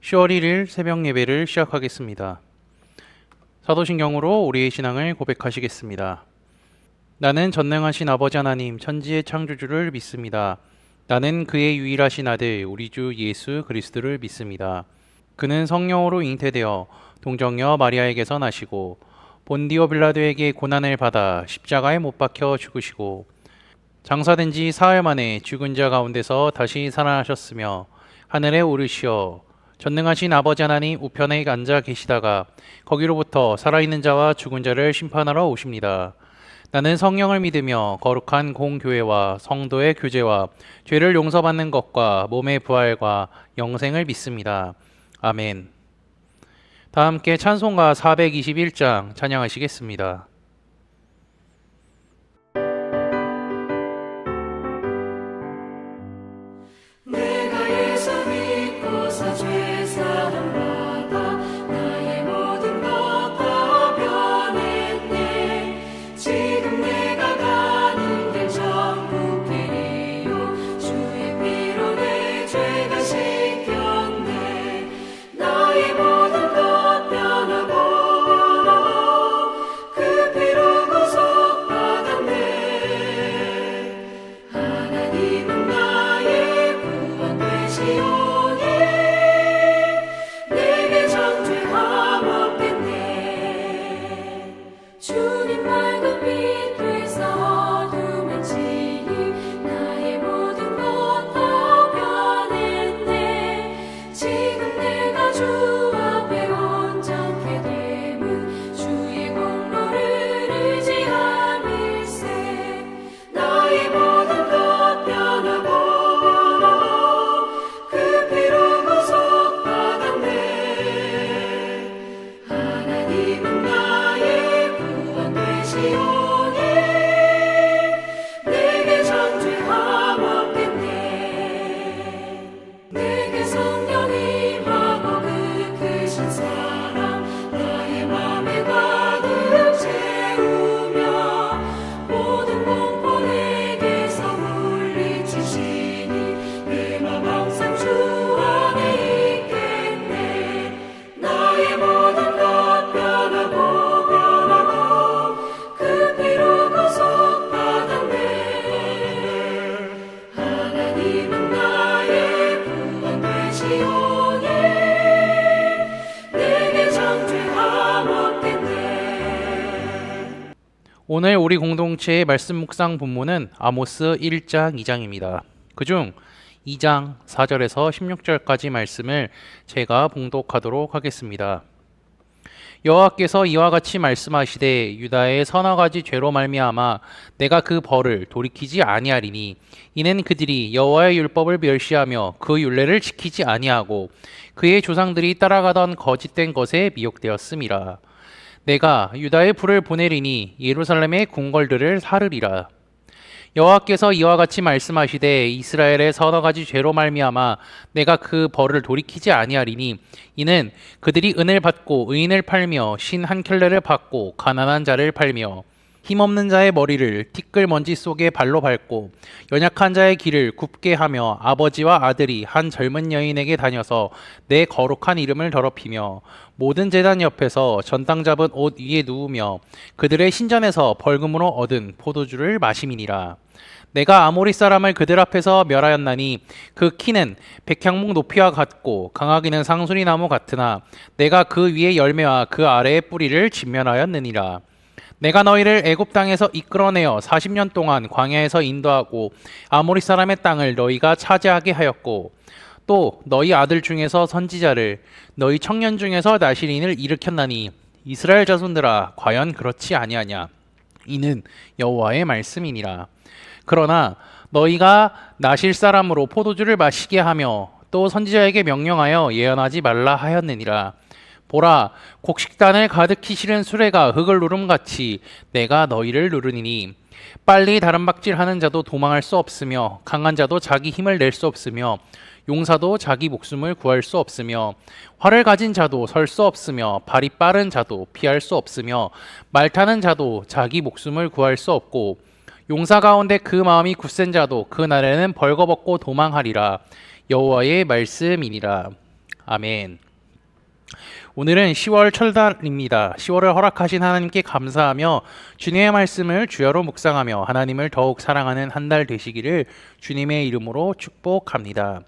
10월 1일 새벽 예배를 시작하겠습니다. 사도신경으로 우리의 신앙을 고백하시겠습니다. 나는 전능하신 아버지 하나님 천지의 창조주를 믿습니다. 나는 그의 유일하신 아들 우리 주 예수 그리스도를 믿습니다. 그는 성령으로 잉태되어 동정녀 마리아에게서 나시고 본디오 빌라도에게 고난을 받아 십자가에 못 박혀 죽으시고 장사된 지 사흘 만에 죽은 자 가운데서 다시 살아나셨으며 하늘에 오르시어 전능하신 아버지 하나님 우편에 앉아 계시다가 거기로부터 살아있는 자와 죽은 자를 심판하러 오십니다. 나는 성령을 믿으며 거룩한 공교회와 성도의 교제와 죄를 용서받는 것과 몸의 부활과 영생을 믿습니다. 아멘. 다 함께 찬송가 421장 찬양하시겠습니다. 내가 예수 믿고서 죄 사함 받아 나의 모든 것 다 변했네. 지금 내가 가는 길 천국 길이요 주의 피로 내 죄가 씻겼네. 나의 모든 것 변하고 그 피로 구속받았네. 하나님은 나의 구원 되시오니 내게 정죄함 없겠네. 주님 맑은 빛 되사 어둠을 지니 나의 모든 것 다 변했네. 지금 내가 주 앞에 온전케 됨은 주의 공로를 의지함일세. 나의 모든 것 변하고 그 피로 구속받았네. 하나님은 나의 구원 되시오니 내게 정죄함 없겠네. 내게 성령 임하고 그 크신 사랑 나의 맘에 가득 채우며 모든 공포 내게서 물리치시니 내 맘 항상 주 안에 있겠네. 나의 모든 것 변하고 그 피로 구속받았네. 하나님은 나의 구원 되시오니 내게 정죄함 없겠네. 오늘 우리 공동체의 말씀 묵상 본문은 아모스 1장 2장입니다. 그중 2장 4절에서 16절까지 말씀을 제가 봉독하도록 하겠습니다. 여호와께서 이와 같이 말씀하시되 유다의 서너 가지 죄로 말미암아 내가 그 벌을 돌이키지 아니하리니 이는 그들이 여호와의 율법을 멸시하며 그 율례를 지키지 아니하고 그의 조상들이 따라가던 거짓된 것에 미혹되었음이라. 내가 유다의 불을 보내리니 예루살렘의 궁궐들을 사르리라. 여호와께서 이와 같이 말씀하시되 이스라엘의 서너 가지 죄로 말미암아 내가 그 벌을 돌이키지 아니하리니 이는 그들이 은을 받고 의인을 팔며 신 한 켤레를 받고 가난한 자를 팔며 힘없는 자의 머리를 티끌 먼지 속에 발로 밟고 연약한 자의 길을 굽게 하며 아버지와 아들이 한 젊은 여인에게 다녀서 내 거룩한 이름을 더럽히며 모든 제단 옆에서 전당 잡은 옷 위에 누우며 그들의 신전에서 벌금으로 얻은 포도주를 마심이니라. 내가 아모리 사람을 그들 앞에서 멸하였나니 그 키는 백향목 높이와 같고 강하기는 상수리 나무 같으나 내가 그 위에 열매와 그 아래의 뿌리를 진멸하였느니라. 내가 너희를 애굽 땅에서 이끌어내어 40년 동안 광야에서 인도하고 아모리 사람의 땅을 너희가 차지하게 하였고 또 너희 아들 중에서 선지자를 너희 청년 중에서 나실인을 일으켰나니 이스라엘 자손들아 과연 그렇지 아니하냐. 이는 여호와의 말씀이니라. 그러나 너희가 나실 사람으로 포도주를 마시게 하며 또 선지자에게 명령하여 예언하지 말라 하였느니라. 보라, 곡식단을 가득히 실은 수레가 흙을 누름같이 내가 너희를 누르니니 빨리 다름박질하는 자도 도망할 수 없으며 강한 자도 자기 힘을 낼 수 없으며 용사도 자기 목숨을 구할 수 없으며 활을 가진 자도 설 수 없으며 발이 빠른 자도 피할 수 없으며 말 타는 자도 자기 목숨을 구할 수 없고 용사 가운데 그 마음이 굳센 자도 그 날에는 벌거벗고 도망하리라. 여호와의 말씀이니라. 아멘. 오늘은 10월 철달입니다. 10월을 허락하신 하나님께 감사하며 주님의 말씀을 주야로 묵상하며 하나님을 더욱 사랑하는 한 달 되시기를 주님의 이름으로 축복합니다.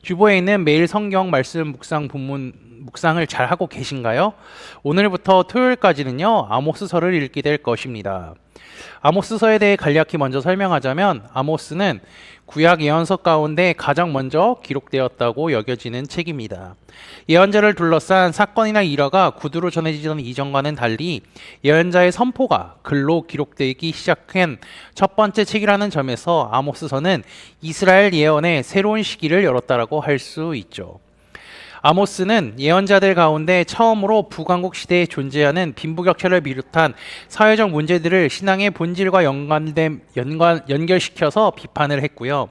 주보에 있는 매일 성경 말씀 묵상 본문 묵상을 잘 하고 계신가요? 오늘부터 토요일까지는요, 아모스서를 읽게 될 것입니다. 아모스서에 대해 간략히 먼저 설명하자면, 아모스는 구약 예언서 가운데 가장 먼저 기록되었다고 여겨지는 책입니다. 예언자를 둘러싼 사건이나 일화가 구두로 전해지던 이전과는 달리 예언자의 선포가 글로 기록되기 시작한 첫 번째 책이라는 점에서 아모스서는 이스라엘 예언의 새로운 시기를 열었다라고 할 수 있죠. 아모스는 예언자들 가운데 처음으로 북왕국 시대에 존재하는 빈부격차를 비롯한 사회적 문제들을 신앙의 본질과 연결시켜서 비판을 했고요.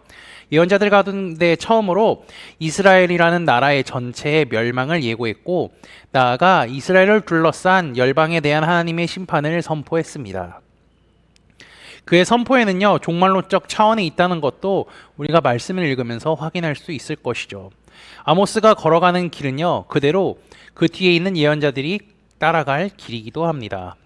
예언자들 가운데 처음으로 이스라엘이라는 나라의 전체의 멸망을 예고했고, 나아가 이스라엘을 둘러싼 열방에 대한 하나님의 심판을 선포했습니다. 그의 선포에는요, 종말론적 차원이 있다는 것도 우리가 말씀을 읽으면서 확인할 수 있을 것이죠. 아모스가 걸어가는 길은요, 그대로 그 뒤에 있는 예언자들이 따라갈 길이기도 합니다.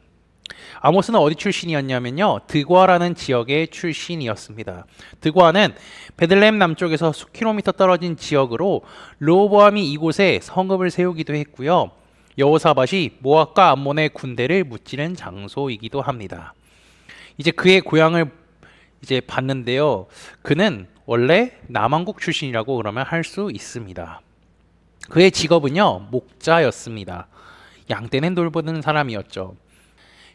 아모스는 어디 출신이었냐면요, 드고아라는 지역의 출신이었습니다. 드고아는 베들레헴 남쪽에서 수 킬로미터 떨어진 지역으로 르호보암이 이곳에 성읍을 세우기도 했고요, 여호사밧이 모압과 암몬의 군대를 무찌른 장소이기도 합니다. 이제 그의 고향을 봤는데요, 그는 원래 남왕국 출신이라고 그러면 할 수 있습니다. 그의 직업은요, 목자였습니다. 양떼는 돌보는 사람이었죠.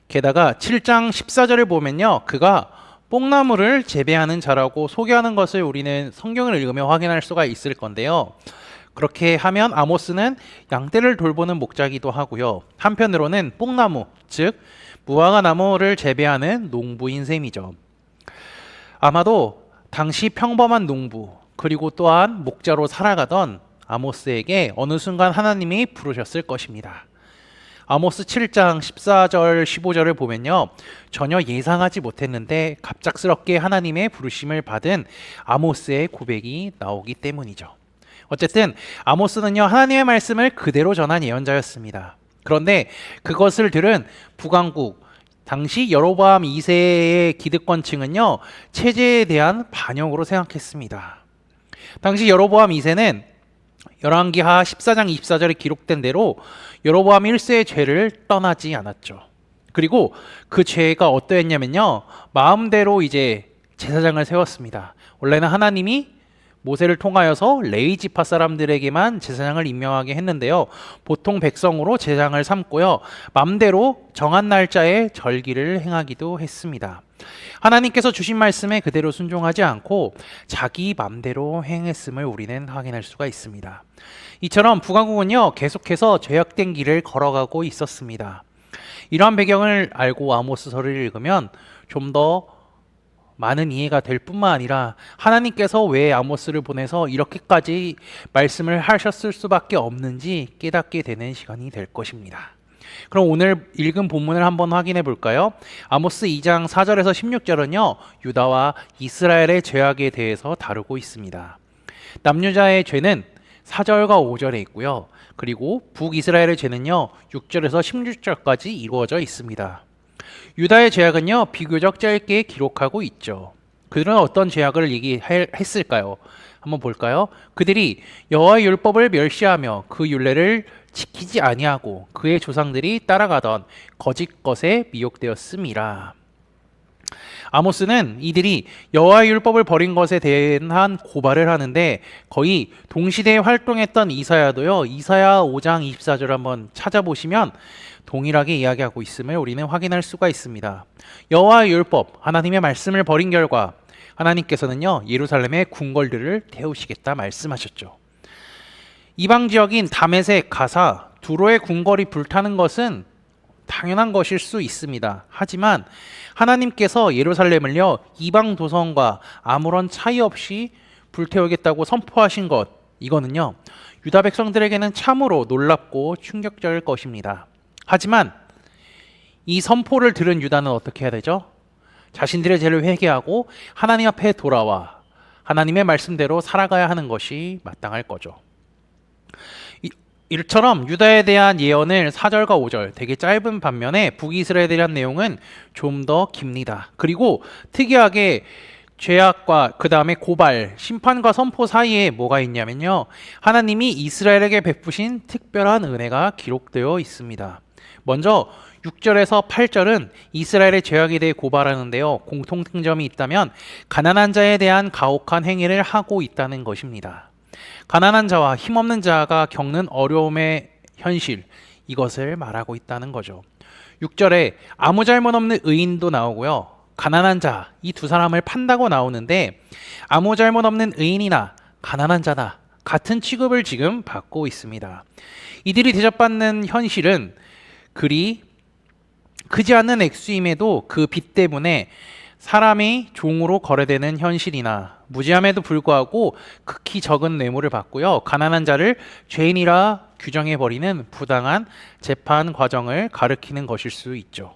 게다가 7장 14절을 보면요, 그가 뽕나무를 재배하는 자라고 소개하는 것을 우리는 성경을 읽으며 확인할 수가 있을 건데요. 그렇게 하면 아모스는 양떼를 돌보는 목자이기도 하고요, 한편으로는 뽕나무, 즉 무화과 나무를 재배하는 농부인 셈이죠. 아마도 당시 평범한 농부, 그리고 또한 목자로 살아가던 아모스에게 어느 순간 하나님이 부르셨을 것입니다. 아모스 7장 14절 15절을 보면요, 전혀 예상하지 못했는데 갑작스럽게 하나님의 부르심을 받은 아모스의 고백이 나오기 때문이죠. 어쨌든 아모스는요, 하나님의 말씀을 그대로 전한 예언자였습니다. 그런데 그것을 들은 북왕국 당시 여로보암 2세의 기득권층은요, 체제에 대한 반영으로 생각했습니다. 당시 여로보암 2세는 열왕기하 14장 24절에 기록된 대로 여로보암 1세의 죄를 떠나지 않았죠. 그리고 그 죄가 어떠했냐면요, 마음대로 이제 제사장을 세웠습니다. 원래는 하나님이 모세를 통하여서 레위 지파 사람들에게만 제사장을 임명하게 했는데요, 보통 백성으로 제사장을 삼고요, 맘대로 정한 날짜에 절기를 행하기도 했습니다. 하나님께서 주신 말씀에 그대로 순종하지 않고 자기 맘대로 행했음을 우리는 확인할 수가 있습니다. 이처럼 북왕국은요, 계속해서 죄악된 길을 걸어가고 있었습니다. 이러한 배경을 알고 아모스서를 읽으면 좀 더 많은 이해가 될 뿐만 아니라 하나님께서 왜 아모스를 보내서 이렇게까지 말씀을 하셨을 수밖에 없는지 깨닫게 되는 시간이 될 것입니다. 그럼 오늘 읽은 본문을 한번 확인해 볼까요? 아모스 2장 4절에서 16절은요, 유다와 이스라엘의 죄악에 대해서 다루고 있습니다. 남유다의 죄는 4절과 5절에 있고요, 그리고 북이스라엘의 죄는요, 6절에서 16절까지 이루어져 있습니다. 유다의 죄악은요, 비교적 짧게 기록하고 있죠. 그들은 어떤 죄악을 얘기했을까요? 한번 볼까요? 그들이 여호와의 율법을 멸시하며 그 율례를 지키지 아니하고 그의 조상들이 따라가던 거짓 것에 미혹되었음이라. 아모스는 이들이 여호와의 율법을 버린 것에 대한 고발을 하는데, 거의 동시대에 활동했던 이사야도요, 이사야 5장 24절 한번 찾아보시면 동일하게 이야기하고 있음을 우리는 확인할 수가 있습니다. 여호와의 율법, 하나님의 말씀을 버린 결과 하나님께서는요, 예루살렘의 궁궐들을 태우시겠다 말씀하셨죠. 이방 지역인 다메섹, 가사, 두로의 궁궐이 불타는 것은 당연한 것일 수 있습니다. 하지만 하나님께서 예루살렘을요, 이방 도성과 아무런 차이 없이 불태우겠다고 선포하신 것, 이거는요, 유다 백성들에게는 참으로 놀랍고 충격적일 것입니다. 하지만 이 선포를 들은 유다는 어떻게 해야 되죠? 자신들의 죄를 회개하고 하나님 앞에 돌아와 하나님의 말씀대로 살아가야 하는 것이 마땅할 거죠. 이처럼 유다에 대한 예언을 4절과 5절 되게 짧은 반면에 북이스라엘에 대한 내용은 좀 더 깁니다. 그리고 특이하게 죄악과 그 다음에 고발, 심판과 선포 사이에 뭐가 있냐면요. 하나님이 이스라엘에게 베푸신 특별한 은혜가 기록되어 있습니다. 먼저 6절에서 8절은 이스라엘의 죄악에 대해 고발하는데요. 공통점이 있다면 가난한 자에 대한 가혹한 행위를 하고 있다는 것입니다. 가난한 자와 힘없는 자가 겪는 어려움의 현실, 이것을 말하고 있다는 거죠. 6절에 아무 잘못 없는 의인도 나오고요. 가난한 자, 이 두 사람을 판다고 나오는데 아무 잘못 없는 의인이나 가난한 자나 같은 취급을 지금 받고 있습니다. 이들이 대접받는 현실은 그리 크지 않는 액수임에도 그 빚 때문에 사람이 종으로 거래되는 현실이나 무지함에도 불구하고 극히 적은 뇌물을 받고요. 가난한 자를 죄인이라 규정해버리는 부당한 재판 과정을 가리키는 것일 수 있죠.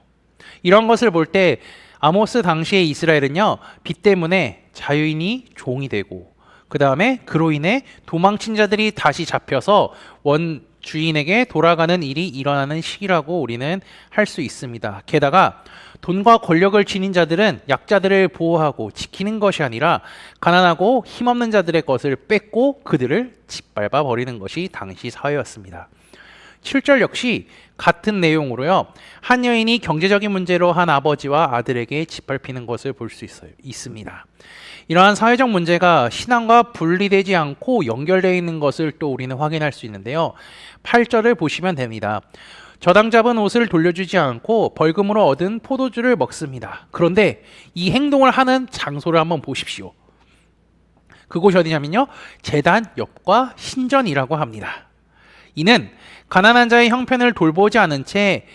이런 것을 볼 때 아모스 당시의 이스라엘은요, 빚 때문에 자유인이 종이 되고 그 다음에 그로 인해 도망친 자들이 다시 잡혀서 원 주인에게 돌아가는 일이 일어나는 시기라고 우리는 할 수 있습니다. 게다가 돈과 권력을 지닌 자들은 약자들을 보호하고 지키는 것이 아니라 가난하고 힘없는 자들의 것을 뺏고 그들을 짓밟아 버리는 것이 당시 사회였습니다. 7절 역시 같은 내용으로요. 한 여인이 경제적인 문제로 한 아버지와 아들에게 짓밟히는 것을 볼 수 있습니다. 이러한 사회적 문제가 신앙과 분리되지 않고 연결되어 있는 것을 또 우리는 확인할 수 있는데요. 8절을 보시면 됩니다. 저당 잡은 옷을 돌려주지 않고 벌금으로 얻은 포도주를 먹습니다. 그런데 이 행동을 하는 장소를 한번 보십시오. 그곳이 어디냐면요. 제단 옆과 신전이라고 합니다. 이는 가난한 자의 형편을 돌보지 않은 채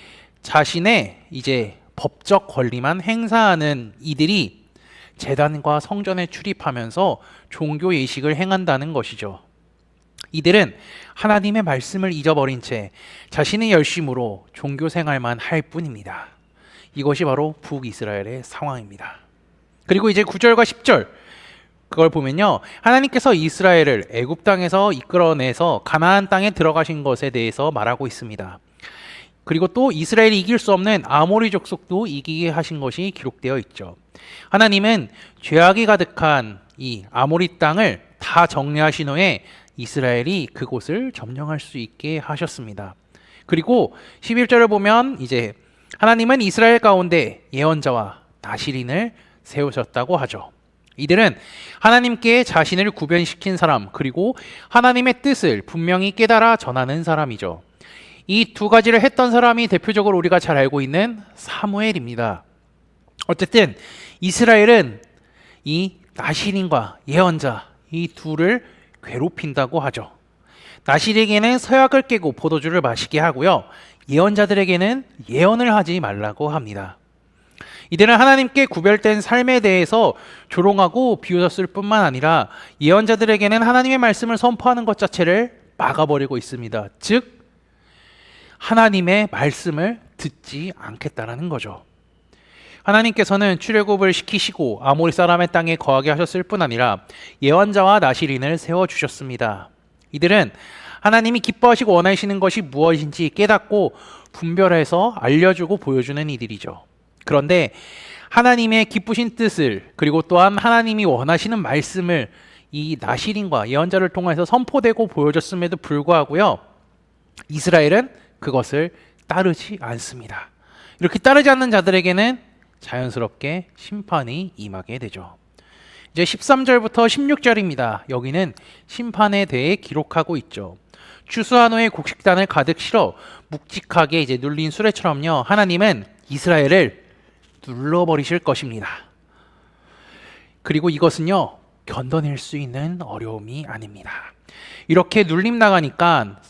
자신의 이제 법적 권리만 행사하는 이들이 제단과 성전에 출입하면서 종교 예식을 행한다는 것이죠. 이들은 하나님의 말씀을 잊어버린 채 자신의 열심으로 종교 생활만 할 뿐입니다. 이것이 바로 북이스라엘의 상황입니다. 그리고 이제 9절과 10절 그걸 보면요. 하나님께서 이스라엘을 애굽 땅에서 이끌어내서 가나안 땅에 들어가신 것에 대해서 말하고 있습니다. 그리고 또 이스라엘이 이길 수 없는 아모리 족속도 이기게 하신 것이 기록되어 있죠. 하나님은 죄악이 가득한 이 아모리 땅을 다 정리하신 후에 이스라엘이 그곳을 점령할 수 있게 하셨습니다. 그리고 11절을 보면 이제 하나님은 이스라엘 가운데 예언자와 나시린을 세우셨다고 하죠. 이들은 하나님께 자신을 구별시킨 사람, 그리고 하나님의 뜻을 분명히 깨달아 전하는 사람이죠. 이 두 가지를 했던 사람이 대표적으로 우리가 잘 알고 있는 사무엘입니다. 어쨌든 이스라엘은 이 나시린과 예언자 이 둘을 괴롭힌다고 하죠. 나시린에게는 서약을 깨고 포도주를 마시게 하고요. 예언자들에게는 예언을 하지 말라고 합니다. 이들은 하나님께 구별된 삶에 대해서 조롱하고 비웃었을 뿐만 아니라 예언자들에게는 하나님의 말씀을 선포하는 것 자체를 막아버리고 있습니다. 즉 하나님의 말씀을 듣지 않겠다라는 거죠. 하나님께서는 출애굽을 시키시고 아모리 사람의 땅에 거하게 하셨을 뿐 아니라 예언자와 나시린을 세워주셨습니다. 이들은 하나님이 기뻐하시고 원하시는 것이 무엇인지 깨닫고 분별해서 알려주고 보여주는 이들이죠. 그런데 하나님의 기쁘신 뜻을 그리고 또한 하나님이 원하시는 말씀을 이 나시린과 예언자를 통해서 선포되고 보여줬음에도 불구하고요. 이스라엘은 그것을 따르지 않습니다. 이렇게 따르지 않는 자들에게는 자연스럽게 심판이 임하게 되죠. 이제 13절부터 16절입니다. 여기는 심판에 대해 기록하고 있죠. 추수한 후에 곡식단을 가득 실어 묵직하게 이제 눌린 수레처럼요. 하나님은 이스라엘을 눌러버리실 것입니다. 그리고 이것은요, 견뎌낼 수 있는 어려움이 아닙니다. 이렇게 눌림 나가니까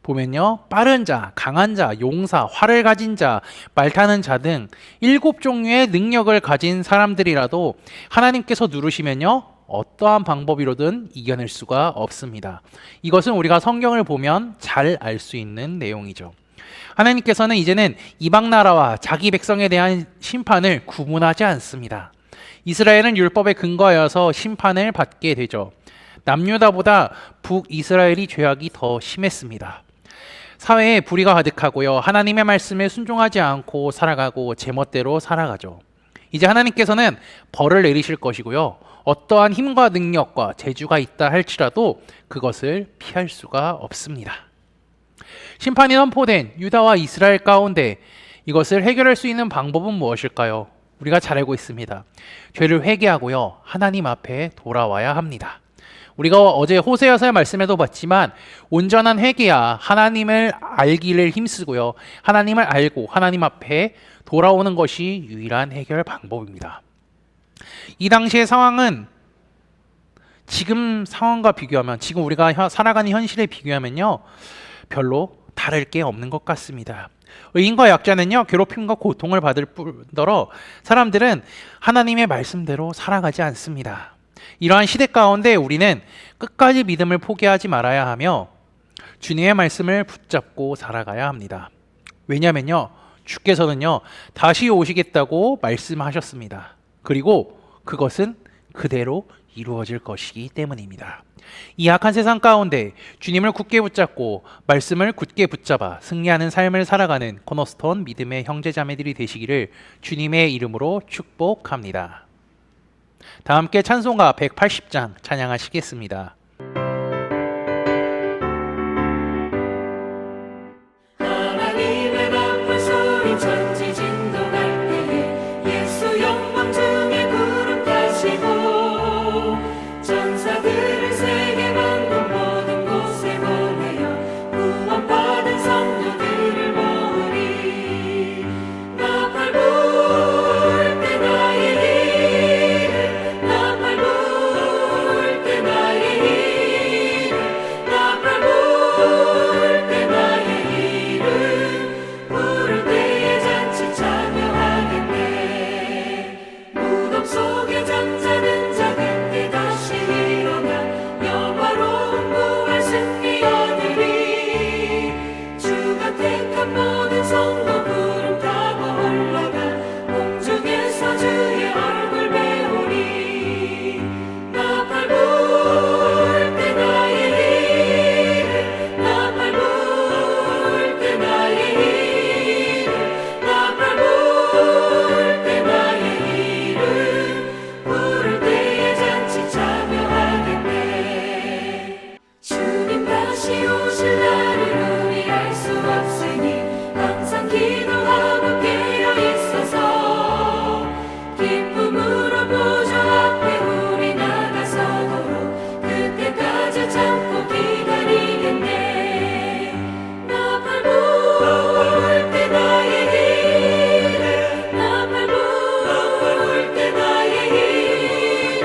보면요, 빠른 자, 강한 자, 용사, 활을 가진 자, 말 타는 자 등 7종류의 능력을 가진 사람들이라도 하나님께서 누르시면요, 어떠한 방법으로든 이겨낼 수가 없습니다. 이것은 우리가 성경을 보면 잘 알 수 있는 내용이죠. 하나님께서는 이제는 이방 나라와 자기 백성에 대한 심판을 구분하지 않습니다. 이스라엘은 율법에 근거하여서 심판을 받게 되죠. 남유다보다 북이스라엘이 죄악이 더 심했습니다. 사회에 불의가 가득하고요. 하나님의 말씀에 순종하지 않고 살아가고 제멋대로 살아가죠. 이제 하나님께서는 벌을 내리실 것이고요. 어떠한 힘과 능력과 재주가 있다 할지라도 그것을 피할 수가 없습니다. 심판이 선포된 유다와 이스라엘 가운데 이것을 해결할 수 있는 방법은 무엇일까요? 우리가 잘 알고 있습니다. 죄를 회개하고요. 하나님 앞에 돌아와야 합니다. 우리가 어제 호세아서의 말씀에도 봤지만 온전한 회개야 하나님을 알기를 힘쓰고요. 하나님을 알고 하나님 앞에 돌아오는 것이 유일한 해결 방법입니다. 이 당시의 상황은 지금 상황과 비교하면, 지금 우리가 살아가는 현실에 비교하면요, 별로 다를 게 없는 것 같습니다. 의인과 약자는요, 괴롭힘과 고통을 받을 뿐더러 사람들은 하나님의 말씀대로 살아가지 않습니다. 이러한 시대 가운데 우리는 끝까지 믿음을 포기하지 말아야 하며 주님의 말씀을 붙잡고 살아가야 합니다. 왜냐하면요, 주께서는요 다시 오시겠다고 말씀하셨습니다. 그리고 그것은 그대로 이루어질 것이기 때문입니다. 이 악한 세상 가운데 주님을 굳게 붙잡고 말씀을 굳게 붙잡아 승리하는 삶을 살아가는 코너스톤 믿음의 형제자매들이 되시기를 주님의 이름으로 축복합니다. 다 함께 찬송가 180장 찬양하시겠습니다. 하나님의 나쁜 소리 천지 진동할 때에 예수 영광 중에 구름 타시고 전사들을 세계 만국 모든 곳에 보내어 구원받은 성도들을 모으리. 나팔 불 때 나의 일을 나팔 불 때 나의 일을 나팔 불 때 나의 일을 부를 때에 잔치 참여하겠네. 무덤 속에 잠자는 자 그때 다시 일어나 영화로운 부활 승리 얻으리. 주가 택한 모든 성도 구름 타고 올라가 공중에서 주의 얼굴 배우리. 나팔 불 때 나의 일을 나팔 불 때 나의 일을 나팔 불 때 나의 일을 부를 때에 잔치 참여하겠네. 주님 다시 오실 날을 우리 알 수 없으니 항상 기도하고 깨어 있어서 기쁨으로 보좌 앞에 우리 나가서도록 그때까지 참고 기다리겠네. 나팔 불 때 나의 일을 나팔 불 때 나의 일을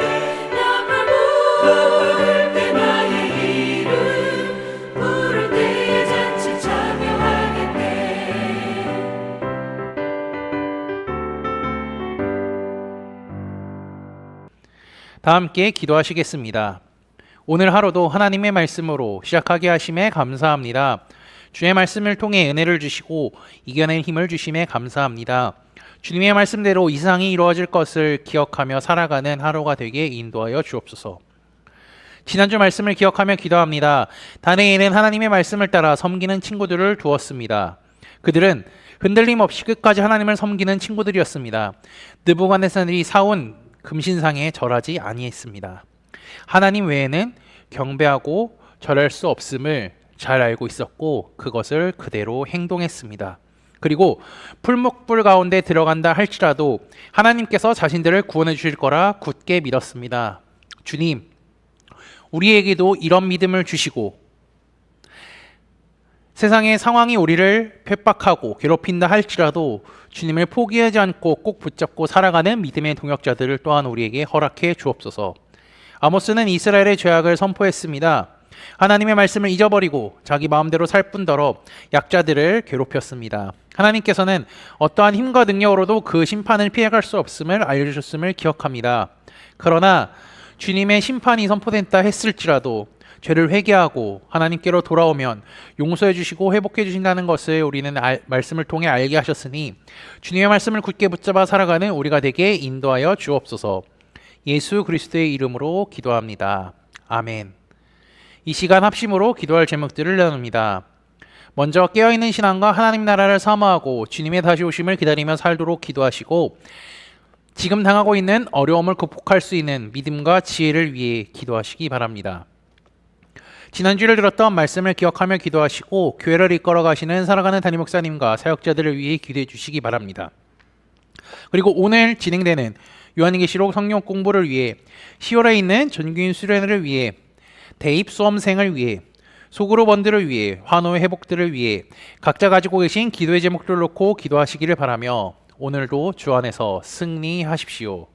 나팔 불 때 나의 일을 부를 때에 잔치 참여하겠네. 다 함께 기도하시겠습니다. 오늘 하루도 하나님의 말씀으로 시작하게 하심에 감사합니다. 주의 말씀을 통해 은혜를 주시고 이겨낼 힘을 주심에 감사합니다. 주님의 말씀대로 이 세상이 이루어질 것을 기억하며 살아가는 하루가 되게 인도하여 주옵소서. 지난주 말씀을 기억하며 기도합니다. 다니엘은 하나님의 말씀을 따라 섬기는 친구들을 두었습니다. 그들은 흔들림 없이 끝까지 하나님을 섬기는 친구들이었습니다. 느부갓네살이 사온 금신상에 절하지 아니했습니다. 하나님 외에는 경배하고 절할 수 없음을 잘 알고 있었고 그것을 그대로 행동했습니다. 그리고 풀목불 가운데 들어간다 할지라도 하나님께서 자신들을 구원해 주실 거라 굳게 믿었습니다. 주님, 우리에게도 이런 믿음을 주시고 세상의 상황이 우리를 핍박하고 괴롭힌다 할지라도 주님을 포기하지 않고 꼭 붙잡고 살아가는 믿음의 동역자들을 또한 우리에게 허락해 주옵소서. 아모스는 이스라엘의 죄악을 선포했습니다. 하나님의 말씀을 잊어버리고 자기 마음대로 살 뿐더러 약자들을 괴롭혔습니다. 하나님께서는 어떠한 힘과 능력으로도 그 심판을 피해갈 수 없음을 알려주셨음을 기억합니다. 그러나 주님의 심판이 선포됐다 했을지라도 죄를 회개하고 하나님께로 돌아오면 용서해 주시고 회복해 주신다는 것을 우리는 말씀을 통해 알게 하셨으니 주님의 말씀을 굳게 붙잡아 살아가는 우리가 되게 인도하여 주옵소서. 예수 그리스도의 이름으로 기도합니다. 아멘. 이 시간 합심으로 기도할 제목들을 나눕니다. 먼저 깨어있는 신앙과 하나님 나라를 사모하고 주님의 다시 오심을 기다리며 살도록 기도하시고 지금 당하고 있는 어려움을 극복할 수 있는 믿음과 지혜를 위해 기도하시기 바랍니다. 지난주를 들었던 말씀을 기억하며 기도하시고 교회를 이끌어 가시는 살아가는 담임 목사님과 사역자들을 위해 기도해 주시기 바랍니다. 그리고 오늘 진행되는 요한계시록 성경 공부를 위해 10월에 있는 전교인 수련회를 위해 대입 수험생을 위해 소그룹 원들을 위해 환호의 회복들을 위해 각자 가지고 계신 기도의 제목들을 놓고 기도하시기를 바라며 오늘도 주 안에서 승리하십시오.